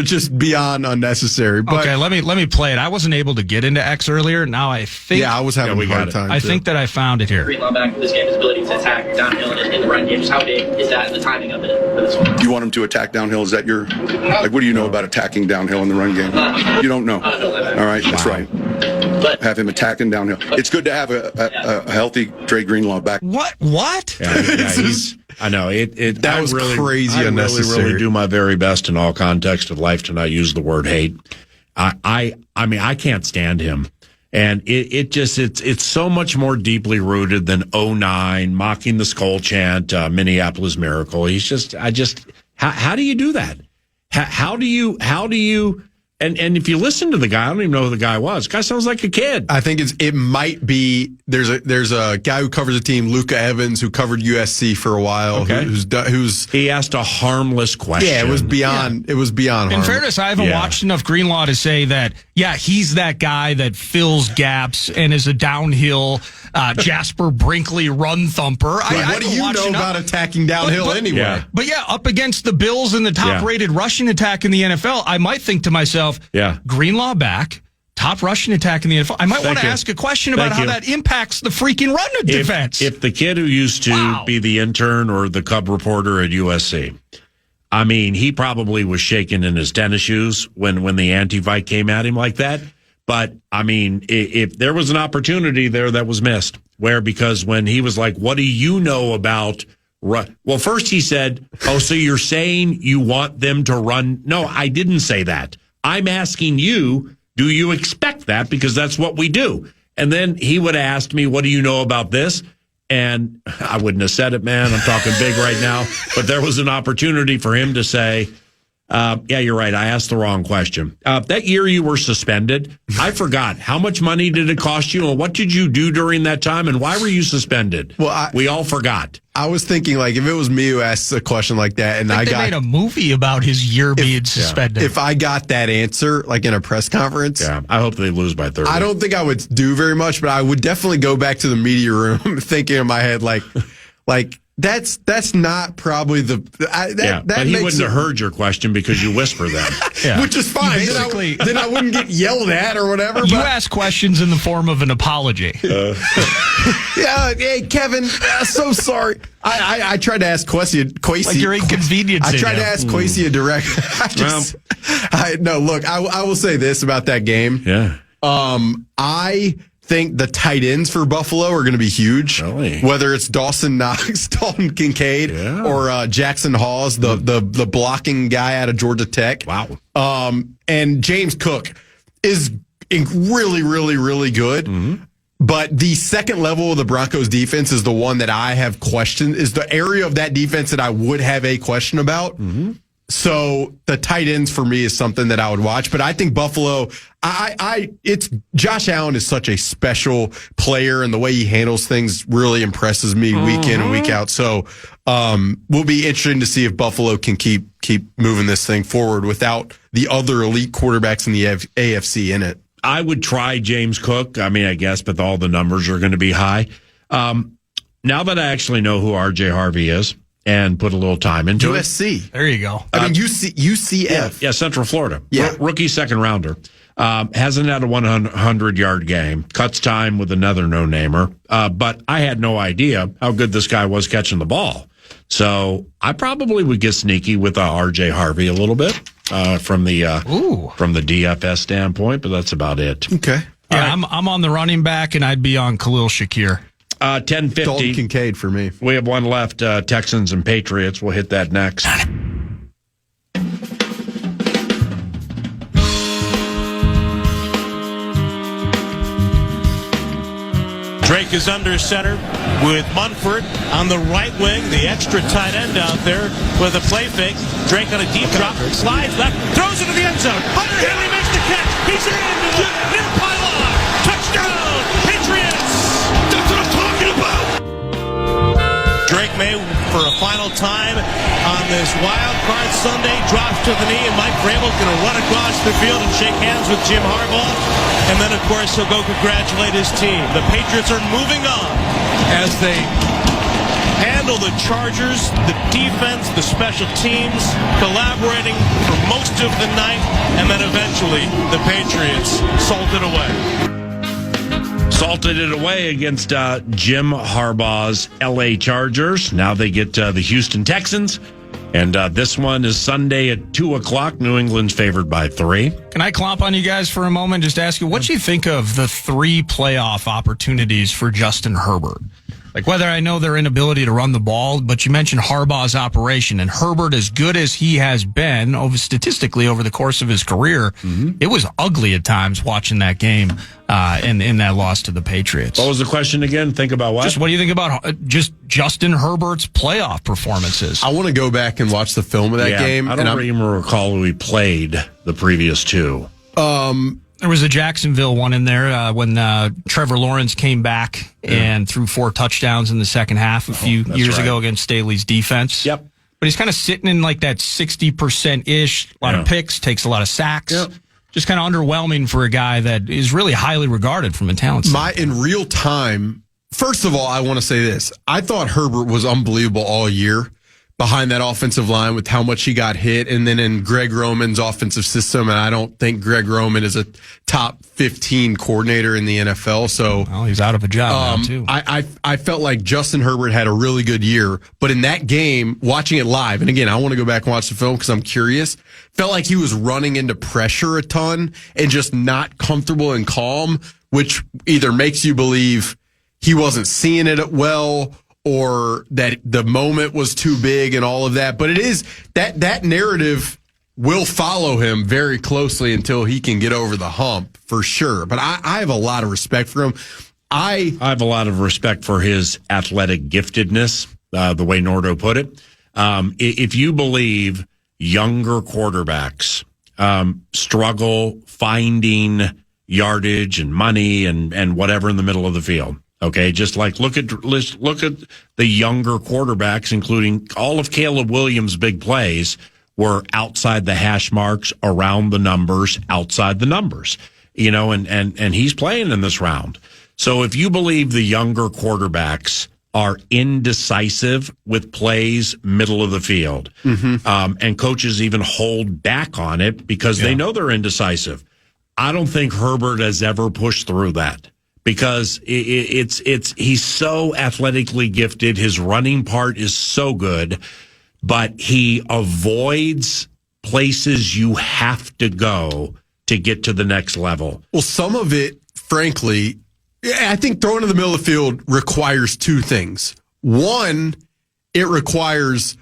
just beyond unnecessary. But, okay, let me play it. I wasn't able to get into X earlier. Now I think I was having a hard time. I think that I found it here. Greenlaw back for this game, his ability to attack downhill in the run game. Just how big is that and the timing of it for this one? You want him to attack downhill? Is that your what do you know about attacking downhill in the run game? You don't know. All right, that's right. But have him attacking downhill. It's good to have a healthy Dre Greenlaw back. What? I know that was really crazy. Unnecessary. I really do my very best in all context of life to not use the word hate. I mean, I can't stand him, and it's so much more deeply rooted than 09 mocking the skull chant, Minneapolis Miracle. How do you do that? How do you? And if you listen to the guy, I don't even know who the guy was. The guy sounds like a kid. I think it might be there's a guy who covers the team, Luca Evans, who covered USC for a while. Okay. Who's he asked a harmless question. Yeah, it was beyond. Yeah. It was beyond. In fairness, I haven't watched enough Greenlaw to say that. Yeah, he's that guy that fills gaps and is a downhill Jasper Brinkley run thumper. What do you know about attacking downhill anyway? Yeah. But yeah, up against the Bills in the top-rated rushing attack in the NFL, I might think to myself, Greenlaw back, top rushing attack in the NFL. I might want to ask a question about how that impacts the freaking run defense. If the kid who used to be the intern or the Cub reporter at USC, I mean, he probably was shaking in his tennis shoes when the anti-fight came at him like that. But, I mean, if there was an opportunity there that was missed, because when he was like, what do you know about run? Well, first he said, so you're saying you want them to run? No, I didn't say that. I'm asking you, do you expect that? Because that's what we do. And then he would have asked me, what do you know about this? And I wouldn't have said it, man. I'm talking big right now. But there was an opportunity for him to say, Yeah, you're right. I asked the wrong question. That year you were suspended, I forgot. How much money did it cost you, and what did you do during that time, and why were you suspended? Well, we all forgot. I was thinking, like, if it was me who asked a question like that, and they made a movie about his year being suspended. If I got that answer, like in a press conference, I hope they lose by 30. I don't think I would do very much, but I would definitely go back to the media room thinking in my head, like. That's not probably the but he wouldn't have heard your question because you whisper them, which is fine. Then I wouldn't get yelled at or whatever. You ask questions in the form of an apology. Hey Kevin, so sorry. I tried to ask Kwesi. Like you're inconveniencing. I tried to ask Kwesi a direct. Look, I will say this about that game. Yeah. I think the tight ends for Buffalo are going to be huge. Really? Whether it's Dawson Knox, Dalton Kincaid, or Jackson Hawes, the blocking guy out of Georgia Tech. Wow. And James Cook is really, really, really good. Mm-hmm. But the second level of the Broncos defense is the one that I have questioned, is the area of that defense that I would have a question about. Mm-hmm. So the tight ends for me is something that I would watch, but I think Buffalo, it's Josh Allen is such a special player, and the way he handles things really impresses me week in and week out. So, will be interesting to see if Buffalo can keep moving this thing forward without the other elite quarterbacks in the AFC in it. I would try James Cook. I mean, I guess, but all the numbers are going to be high. Now that I actually know who RJ Harvey is, and put a little time into USC. There you go. I mean, UCF. Yeah, Central Florida. Yeah. Rookie second rounder. Hasn't had a 100-yard game. Cuts time with another no-namer. But I had no idea how good this guy was catching the ball. So I probably would get sneaky with RJ Harvey a little bit from the DFS standpoint, but that's about it. Okay. Yeah, right. I'm on the running back, and I'd be on Khalil Shakir. 10:50. Dalton Kincaid for me. We have one left, Texans and Patriots. We'll hit that next. Drake is under center with Munford on the right wing, the extra tight end out there with a play fake. Drake on a deep drop, slides left, throws it to the end zone. Hunter Henry makes the catch. He's into the near pylon. Touchdown, Patriots. That's what I'm talking about. Drake May for a final time on this wild card Sunday drops to the knee, and Mike Vrabel's going to run across the field and shake hands with Jim Harbaugh. And then, of course, he'll go congratulate his team. The Patriots are moving on as they handle the Chargers, the defense, the special teams, collaborating for most of the night, and then eventually the Patriots salted away. Salted it away against Jim Harbaugh's L.A. Chargers. Now they get the Houston Texans. And this one is Sunday at 2 o'clock. New England's favored by 3. Can I clomp on you guys for a moment? Just ask you, what do you think of the 3 playoff opportunities for Justin Herbert? Like, whether I know their inability to run the ball, but you mentioned Harbaugh's operation, and Herbert, as good as he has been statistically over the course of his career, it was ugly at times watching that game in that loss to the Patriots. What was the question again? Think about what? Just what do you think about just Justin Herbert's playoff performances? I want to go back and watch the film of that game. I don't even recall who he played the previous 2. There was a Jacksonville one in there when Trevor Lawrence came back and threw 4 touchdowns in the second half a few years ago against Staley's defense. Yep. But he's kind of sitting in like that 60%-ish, a lot of picks, takes a lot of sacks. Yep. Just kind of underwhelming for a guy that is really highly regarded from a talent standpoint. In real time, first of all, I want to say this. I thought Herbert was unbelievable all year behind that offensive line with how much he got hit, and then in Greg Roman's offensive system, and I don't think Greg Roman is a top 15 coordinator in the NFL. So he's out of a job now too. I felt like Justin Herbert had a really good year, but in that game, watching it live, and again, I want to go back and watch the film because I'm curious, felt like he was running into pressure a ton and just not comfortable and calm, which either makes you believe he wasn't seeing it well, or that the moment was too big and all of that. But it is that narrative will follow him very closely until he can get over the hump for sure. But I have a lot of respect for him. I have a lot of respect for his athletic giftedness, the way Nordo put it. If you believe younger quarterbacks struggle finding yardage and money and whatever in the middle of the field. Okay, just like look at the younger quarterbacks, including all of Caleb Williams' big plays were outside the hash marks, around the numbers, outside the numbers. You know, and he's playing in this round. So if you believe the younger quarterbacks are indecisive with plays middle of the field, and coaches even hold back on it because they know they're indecisive, I don't think Herbert has ever pushed through that. Because he's so athletically gifted. His running part is so good, but he avoids places you have to go to get to the next level. Well, some of it, frankly, I think throwing to the middle of the field requires two things. One, it requires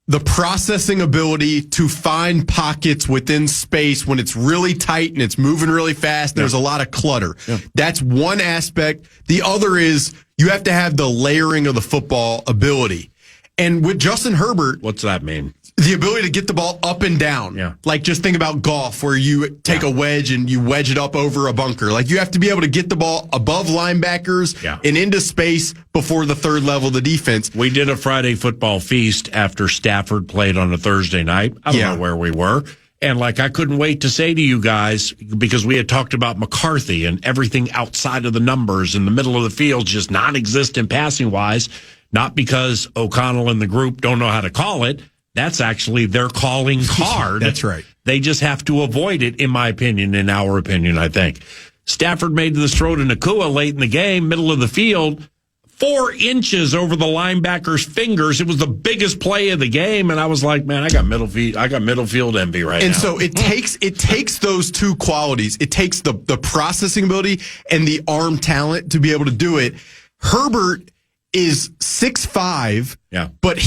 the processing ability to find pockets within space when it's really tight and it's moving really fast. There's a lot of clutter. Yeah. That's one aspect. The other is you have to have the layering of the football ability. And with Justin Herbert, what's that mean? The ability to get the ball up and down. Yeah. Like just think about golf where you take a wedge and you wedge it up over a bunker. Like you have to be able to get the ball above linebackers and into space before the third level of the defense. We did a Friday football feast after Stafford played on a Thursday night. I don't know where we were. And like, I couldn't wait to say to you guys, because we had talked about McCarthy and everything outside of the numbers in the middle of the field, just non-existent passing wise, not because O'Connell and the group don't know how to call it. That's actually their calling card. That's right. They just have to avoid it, in my opinion, in our opinion, I think. Stafford made this throw to Nakua late in the game, middle of the field, 4 inches over the linebacker's fingers. It was the biggest play of the game, and I was like, man, I got middle field envy right now. And so it takes those two qualities. It takes the processing ability and the arm talent to be able to do it. Herbert is 6'5", but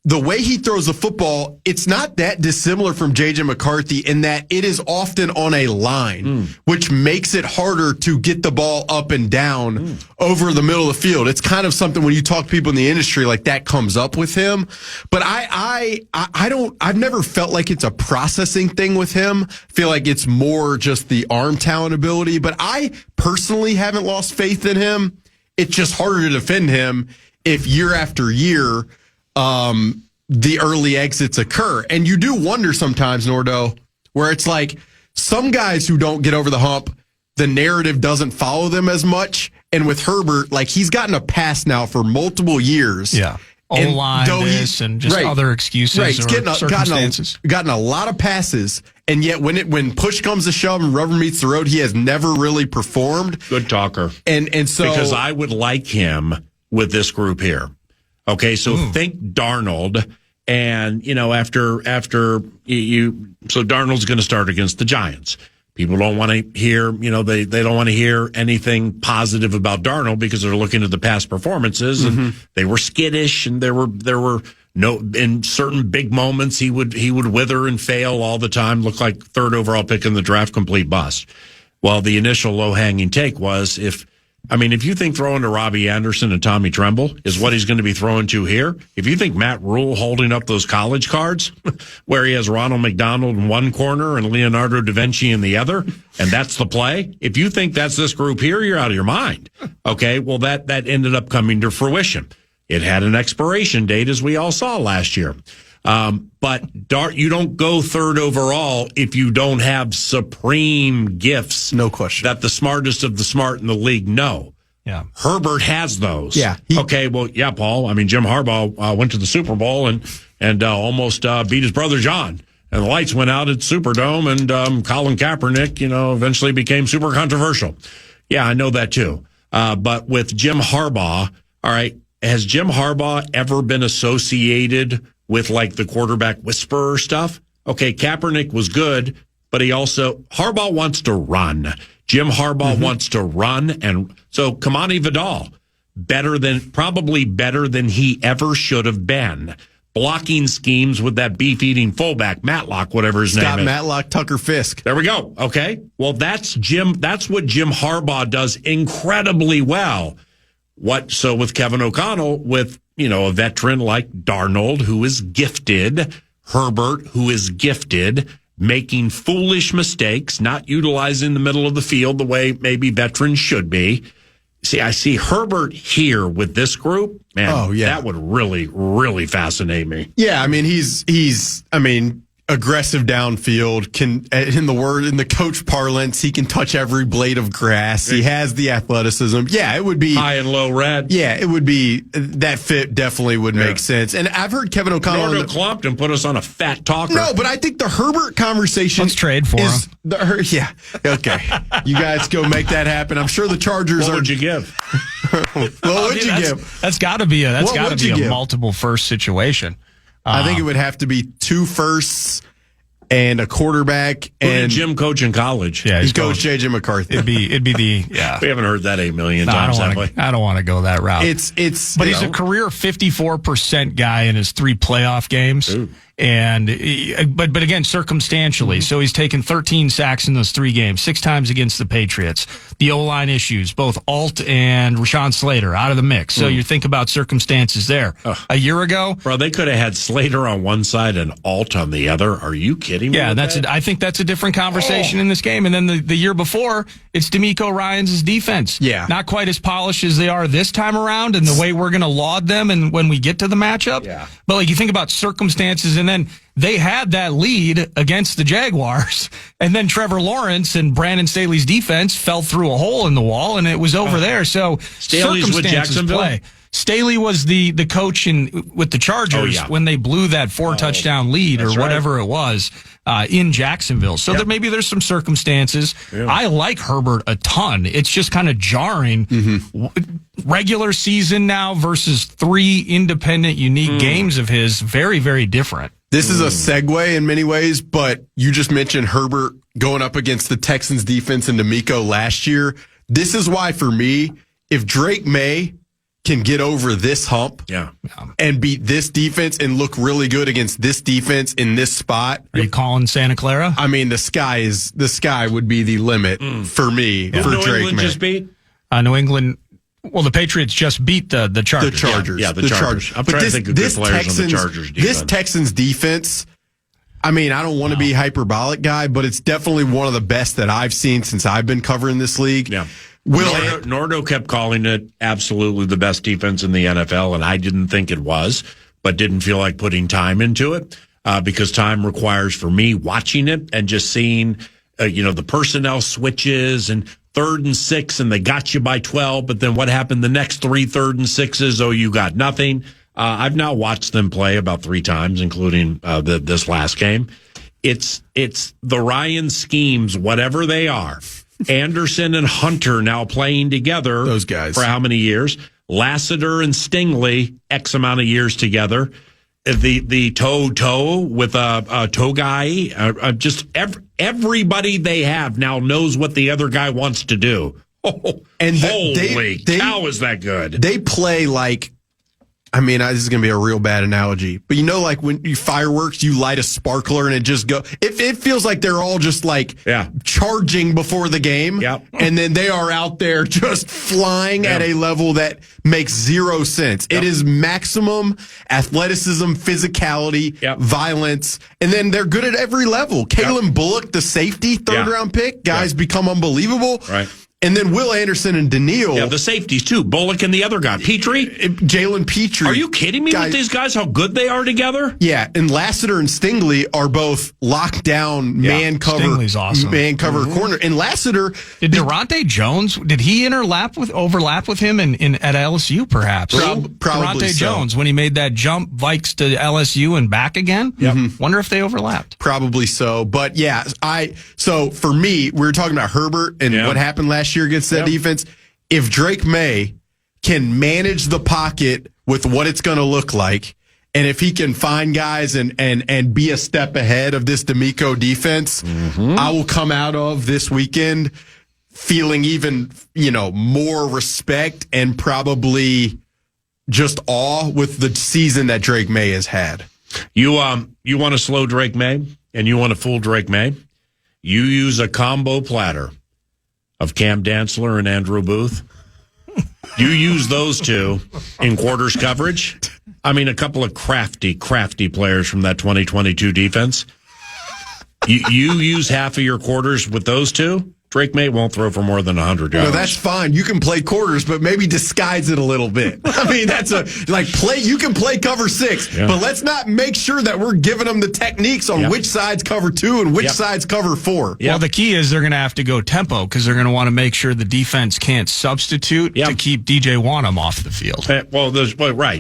the way he throws the football, it's not that dissimilar from J.J. McCarthy in that it is often on a line, which makes it harder to get the ball up and down over the middle of the field. It's kind of something when you talk to people in the industry, like that comes up with him. But I've never felt like it's a processing thing with him. I feel like it's more just the arm talent ability. But I personally haven't lost faith in him. It's just harder to defend him if year after year the early exits occur. And you do wonder sometimes, Nordo, where it's like some guys who don't get over the hump, the narrative doesn't follow them as much. And with Herbert, like he's gotten a pass now for multiple years. Yeah. O-line this and just other excuses or circumstances. Gotten a lot of passes, and yet when push comes to shove and rubber meets the road, he has never really performed. Good talker. And so because I would like him with this group here. Okay, so think Darnold, and after so Darnold's going to start against the Giants. People don't want to hear, they don't want to hear anything positive about Darnold because they're looking at the past performances and they were skittish and there were no, in certain big moments he would wither and fail all the time, look like third overall pick in the draft, complete bust. Well, the initial low hanging take was if you think throwing to Robbie Anderson and Tommy Tremble is what he's going to be throwing to here, if you think Matt Rule holding up those college cards where he has Ronald McDonald in one corner and Leonardo da Vinci in the other, and that's the play, if you think that's this group here, you're out of your mind. Okay, well, that ended up coming to fruition. It had an expiration date, as we all saw last year. But you don't go third overall if you don't have supreme gifts. No question. That the smartest of the smart in the league know. Yeah. Herbert has those. Yeah. Paul. Jim Harbaugh went to the Super Bowl and almost beat his brother John. And the lights went out at Superdome, and Colin Kaepernick, eventually became super controversial. Yeah, I know that too. But with Jim Harbaugh, all right, has Jim Harbaugh ever been associated with like the quarterback whisperer stuff? Okay, Kaepernick was good, but Harbaugh wants to run. Jim Harbaugh wants to run. And so Kamani Vidal, probably better than he ever should have been. Blocking schemes with that beef-eating fullback, Matlock, whatever his name is. Scott Matlock, Tucker Fisk. There we go. Okay. Well, that's what Jim Harbaugh does incredibly well. So with Kevin O'Connell, with a veteran like Darnold, who is gifted, Herbert, who is gifted, making foolish mistakes, not utilizing the middle of the field the way maybe veterans should be. See, I see Herbert here with this group. Man, that would really, really fascinate me. Yeah, I mean, he's aggressive downfield, can in the coach parlance, he can touch every blade of grass. He has the athleticism. Yeah, it would be high and low red. Yeah, it would be that fit definitely would make sense. And I've heard Kevin O'Connell Nordo Clompton put us on a fat talker. No, but I think the Herbert conversation Let's trade for him. Yeah. Okay. You guys go make that happen. I'm sure the Chargers What would you give? What would you give? That's got to be a multiple first situation. I think it would have to be 2 firsts and a quarterback. Who did Jim coach in college? Yeah, he coached J.J. McCarthy. It'd be the We haven't heard that 8 million times, have we? I don't want to go that route. But he's a career 54% guy in his 3 playoff games. Ooh. And but again, circumstantially. So he's taken 13 sacks in those 3 games, 6 times against the Patriots. The O-line issues, both Alt and Rashawn Slater out of the mix. So you think about circumstances there. A year ago, bro, they could have had Slater on one side and Alt on the other. Are you kidding me? Yeah, I think that's a different conversation in this game. And then the year before, it's DeMeco Ryans' defense. Yeah, not quite as polished as they are this time around, and the way we're going to laud them, and when we get to the matchup. Yeah, but like you think about circumstances. And then they had that lead against the Jaguars, and then Trevor Lawrence and Brandon Staley's defense fell through a hole in the wall, and it was over there. So Staley's with Jacksonville. Play. Staley was the coach with the Chargers when they blew that 4-touchdown lead or whatever it was in Jacksonville. So maybe there's some circumstances. Yeah. I like Herbert a ton. It's just kind of jarring. Regular season now versus 3 independent, unique games of his. Very, very different. This is a segue in many ways, but you just mentioned Herbert going up against the Texans defense and DeMeco last year. This is why, for me, if Drake May can get over this hump and beat this defense and look really good against this defense in this spot. Are you calling Santa Clara? I mean, the sky would be the limit for me for New Drake England May. Just beat? New England. Well, the Patriots just beat the Chargers. The Chargers. Yeah, the Chargers. I'm trying to think of good players on the Chargers defense. This Texans defense, I mean, I don't want to be a hyperbolic guy, but it's definitely one of the best that I've seen since I've been covering this league. Yeah. Nordo kept calling it absolutely the best defense in the NFL, and I didn't think it was, but didn't feel like putting time into it because time requires for me watching it and just seeing, the personnel switches and 3rd and 6, and they got you by 12, but then what happened the next 3 3rd and 6s? Oh, you got nothing. I've now watched them play about 3 times, including this last game. It's the Ryan schemes, whatever they are. Anderson and Hunter now playing together. Those guys. For how many years? Lassiter and Stingley, X amount of years together. The toe with a toe guy. Just everybody they have now knows what the other guy wants to do. And holy cow, is that good? They play like, I mean, this is going to be a real bad analogy, but like when you fireworks, you light a sparkler and it just go. It feels like they're all just like charging before the game, and then they are out there just flying at a level that makes 0 sense. It is maximum athleticism, physicality, violence, and then they're good at every level. Kalen Bullock, the safety, 3rd round pick, guys become unbelievable. Right. And then Will Anderson and Daniil. Yeah, the safeties too. Bullock and the other guy. Jalen Petrie. Are you kidding me with these guys, how good they are together? Yeah, and Lassiter and Stingley are both locked down man cover. Stingley's awesome. Man cover corner. And Lassiter. Did Durante Jones, did he overlap with him at LSU perhaps? Probably Durante Jones, when he made that jump Vikes to LSU and back again? Wonder if they overlapped. Probably so. But yeah, so for me, we were talking about Herbert and what happened last year against that defense. If Drake May can manage the pocket with what it's going to look like, and if he can find guys and be a step ahead of this DeMeco defense, I will come out of this weekend feeling even, more respect and probably just awe with the season that Drake May has had. You want to slow Drake May and you want to fool Drake May? You use a combo platter of Cam Dantzler and Andrew Booth. You use those two in quarters coverage. I mean, a couple of crafty players from that 2022 defense. You use half of your quarters with those two. Drake May won't throw for more than 100 yards. No, that's fine. You can play quarters, but maybe disguise it a little bit. I mean, you can play cover 6, but let's not make sure that we're giving them the techniques on which sides cover 2 and which sides cover 4. Well, the key is they're going to have to go tempo because they're going to want to make sure the defense can't substitute to keep DJ Wanham off the field.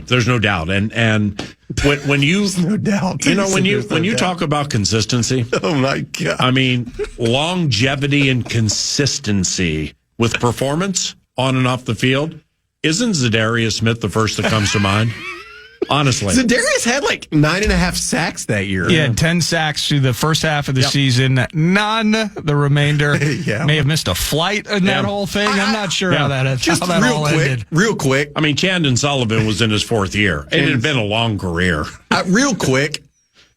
There's no doubt. And when you no doubt. When you talk about consistency, oh my God. I mean, longevity and consistency with performance on and off the field, isn't Zadarius Smith the first that comes to mind? Honestly. Zadarius had like 9.5 sacks that year. He had 10 sacks through the first half of the season. None the remainder. May have missed a flight in that whole thing. I'm not sure how that all ended. Real quick. I mean, Chandon Sullivan was in his 4th year. It had been a long career. Real quick.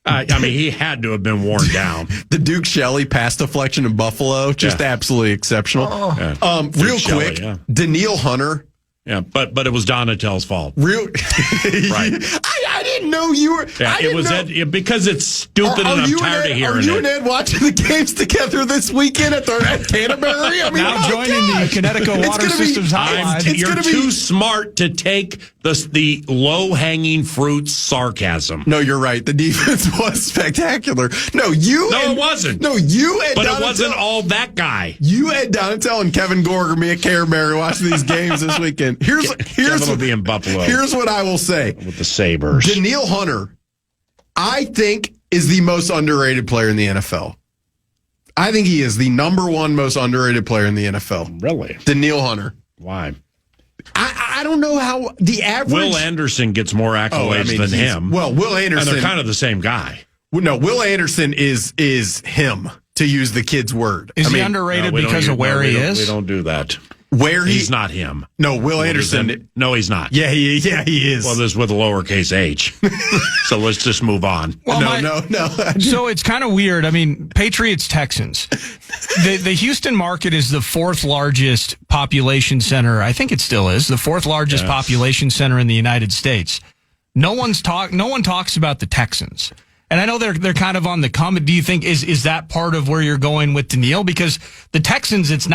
I mean, he had to have been worn down. The Duke Shelley pass deflection in Buffalo, just absolutely exceptional. Real quick, Danielle Hunter. Yeah, but it was Donatel's fault. Right. I didn't know you were. Yeah, it was because it's stupid and I'm tired of hearing it. Are you and Ed watching the games together this weekend at I Canterbury? mean, now joining the Connecticut Water Systems hotline. You're too smart to take the low-hanging fruit sarcasm. No, you're right. The defense was spectacular. No, it wasn't. No, you and But Donatel, it wasn't all that guy. You and Donatel and Kevin Gorg are me at Canterbury watching these games this weekend. Kevin will be in Buffalo. Here's what I will say. With the Sabres. Danielle Hunter, I think, is the most underrated player in the NFL. I think he is the number 1 most underrated player in the NFL. Really? Danielle Hunter. Why? I don't know how the average... Will Anderson gets more accolades than him. Well, Will Anderson... And they're kind of the same guy. No, Will Anderson is him, to use the kid's word. Is he underrated because of where he is? We don't do that. He's not him. No, Will Anderson. No, he's not. Yeah, he is. Well, this is with a lowercase h. So let's just move on. Well, no. So it's kind of weird. I mean, Patriots, Texans. The Houston market is the 4th largest population center. I think it still is the 4th largest population center in the United States. No one talks about the Texans. And I know they're kind of on the come. Do you think is that part of where you're going with Danielle? Because the Texans, it's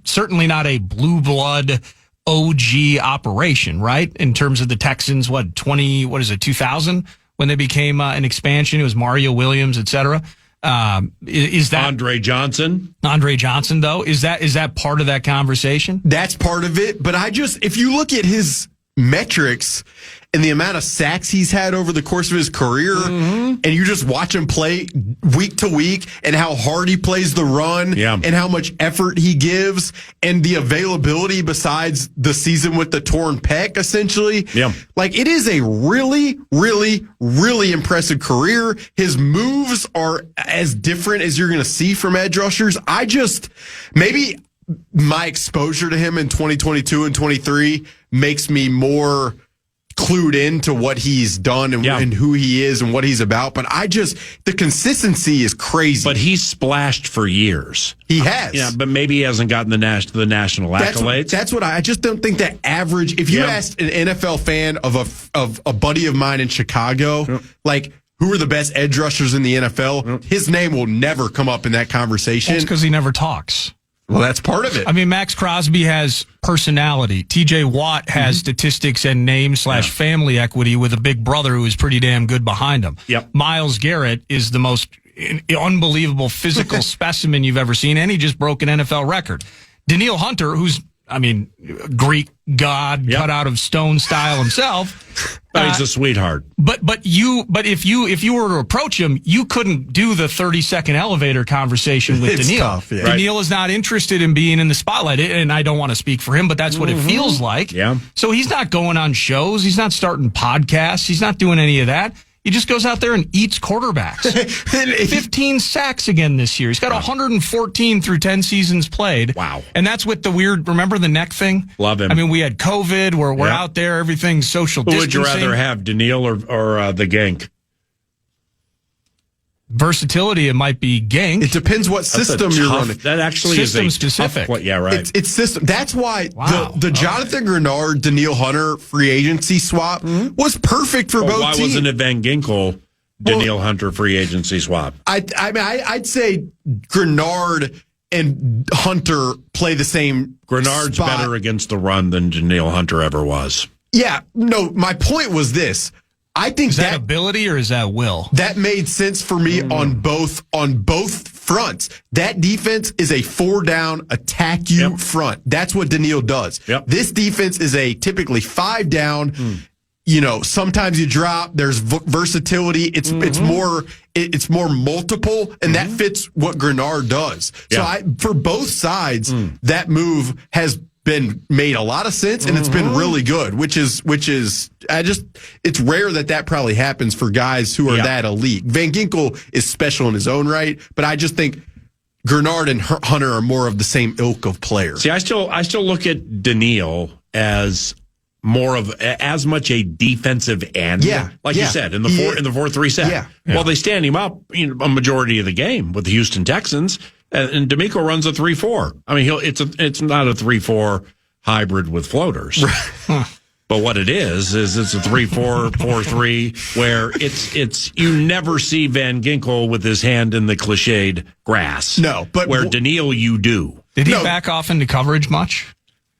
certainly not a blue blood OG operation, right? In terms of the Texans, 2000 when they became an expansion, it was Mario Williams, et cetera. Is that Andre Johnson? Andre Johnson, though, is that part of that conversation? That's part of it. But if you look at his metrics and the amount of sacks he's had over the course of his career, and you just watch him play week to week and how hard he plays the run and how much effort he gives and the availability besides the season with the torn pec, essentially. Yeah. Like, it is a really, really, really impressive career. His moves are as different as you're going to see from edge rushers. Maybe my exposure to him in 2022 and 23 makes me more clued into what he's done and who he is and what he's about. But the consistency is crazy. But he's splashed for years. He has. Yeah, but maybe he hasn't gotten the national accolades. That's what I just don't think that average. If you asked an NFL fan of a buddy of mine in Chicago, like, who are the best edge rushers in the NFL, his name will never come up in that conversation. That's because he never talks. Well, that's part of it. I mean, Max Crosby has personality. TJ Watt has statistics and name/family equity with a big brother who is pretty damn good behind him. Yep. Myles Garrett is the most unbelievable physical specimen you've ever seen, and he just broke an NFL record. Danielle Hunter, who's, Greek god cut out of stone style himself. He's a sweetheart. But if you were to approach him, you couldn't do the 30-second elevator conversation with Danielle. Tough, yeah. Danielle is not interested in being in the spotlight, and I don't want to speak for him, but that's what it feels like. Yeah. So he's not going on shows. He's not starting podcasts. He's not doing any of that. He just goes out there and eats quarterbacks. 15 sacks again this year. He's got 114 through 10 seasons played. Wow. And that's with the weird, remember the neck thing? Love him. I mean, we had COVID. We're out there. Everything's social distancing. Who would you rather have, Danielle or the Gank? versatility, it might be Gink. It depends what system you're running. That actually System is specific. Yeah, right. It's system. That's why Wow. the Jonathan Grenard, Daniil Hunter free agency swap was perfect for both Why teams. wasn't it Van Ginkel, Daniil Hunter free agency swap? I'd say Grenard and Hunter play the same. Grenard's spot. better against the run than Daniil Hunter ever was. Yeah, no. My point was this. I think Is that ability or is that will? that made sense for me on both fronts. That defense is a 4-down attack you front. That's what Daniil does. Yep. This defense is a typically 5-down. Sometimes you drop. There's versatility. It's more multiple, and that fits what Grenard does. Yeah. So for both sides, that move has been made a lot of sense, and it's been really good. Which is it's rare that probably happens for guys who are that elite. Van Ginkel is special in his own right, but I just think Grenard and Hunter are more of the same ilk of player. See, I still look at Daniil as more of as much a defensive end, you said in the 4-3 set. Yeah. Well, they stand him up a majority of the game with the Houston Texans, and D'Amico runs a 3-4. I mean, it's not a 3-4 hybrid with floaters. But what it is it's a 3-4-4-3 where it's you never see Van Ginkel with his hand in the cliched grass. No, but where Daniil you do. Did he back off into coverage much?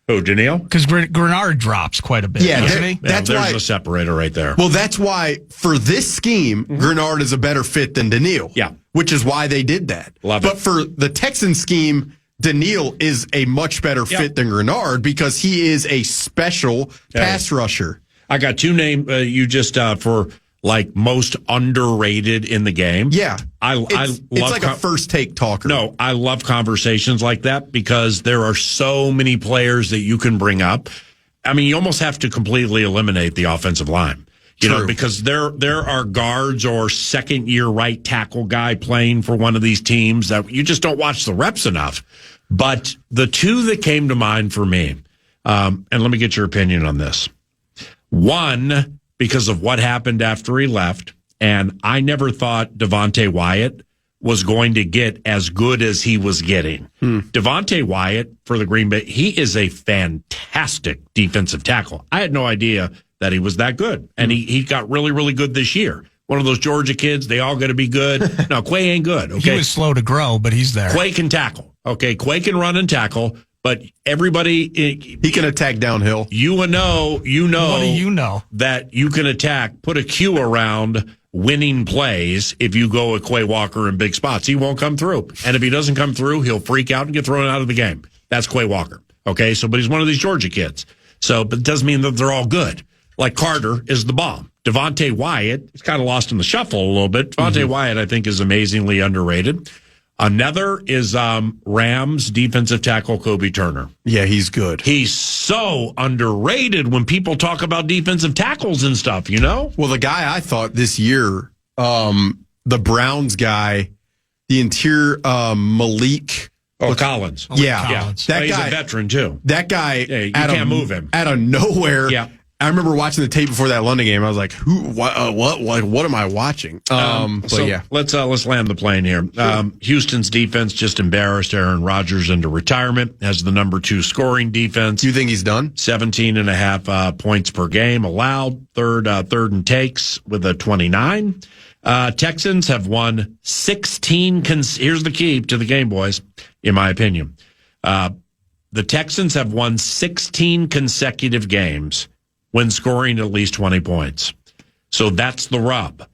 Who, Daniil? Because Grenard drops quite a bit. Yeah, doesn't he? that's there's why a separator right there. Well, that's why for this scheme, Grenard is a better fit than Daniil. Yeah. Which is why they did that. Love but it. for the Texan scheme, Daniil is a much better fit than Grenard because he is a special pass rusher. I got two names you just for like most underrated in the game. Yeah. It's love like a first take talker. No, I love conversations like that because there are so many players that you can bring up. I mean, you almost have to completely eliminate the offensive line. Because there are guards or second year right tackle guy playing for one of these teams that you just don't watch the reps enough. But the two that came to mind for me, and let me get your opinion on this. One, because of what happened after he left, and I never thought Devontae Wyatt was going to get as good as he was getting. Devontae Wyatt for the Green Bay, he is a fantastic defensive tackle. I had no idea that he was that good, and he got really, really good this year. One of those Georgia kids, they all got to be good. No, Quay ain't good, okay? He was slow to grow, but he's there. Quay can tackle, okay? Quay can run and tackle, but everybody... He can attack downhill. You know... What do you know? That you can attack, put a cue around winning plays if you go with Quay Walker in big spots. He won't come through. And if he doesn't come through, he'll freak out and get thrown out of the game. That's Quay Walker, okay? But he's one of these Georgia kids. But it doesn't mean that they're all good. Like Carter is the bomb. Devontae Wyatt is kind of lost in the shuffle a little bit. Devontae Wyatt, I think, is amazingly underrated. Another is Rams defensive tackle Kobe Turner. Yeah, he's good. He's so underrated when people talk about defensive tackles and stuff, Well, the guy I thought this year, the Browns guy, the interior Malik. Collins. Yeah. Collins. That he's guy, a veteran, too. That guy, you can't move him. Out of nowhere. Yeah. I remember watching the tape before that London game. I was like, what am I watching? Let's land the plane here. Sure. Houston's defense just embarrassed Aaron Rodgers into retirement as the number 2 scoring defense. You think he's done? 17.5 points per game allowed. Third and takes with a 29. Texans have won 16. Here's the key to the game, boys, in my opinion. The Texans have won 16 consecutive games when scoring at least 20 points. So that's the rub.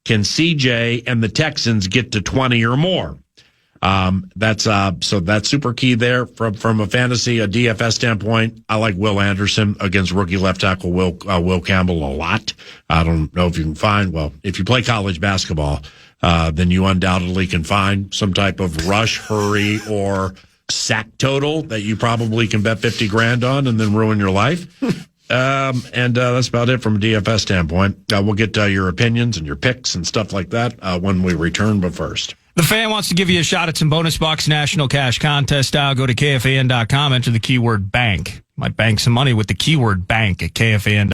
Can CJ and the Texans get to 20 or more? That's super key there from a fantasy, a DFS standpoint. I like Will Anderson against rookie left tackle Will Campbell a lot. I don't know if you can find, if you play college basketball, then you undoubtedly can find some type of rush, hurry, or sack total that you probably can bet 50 grand on and then ruin your life. And that's about it from a DFS standpoint. We'll get your opinions and your picks and stuff like that when we return, but first. The Fan wants to give you a shot at some bonus box national cash contest style. Go to KFAN.com, enter the keyword bank. Might bank some money with the keyword bank at KFAN.com.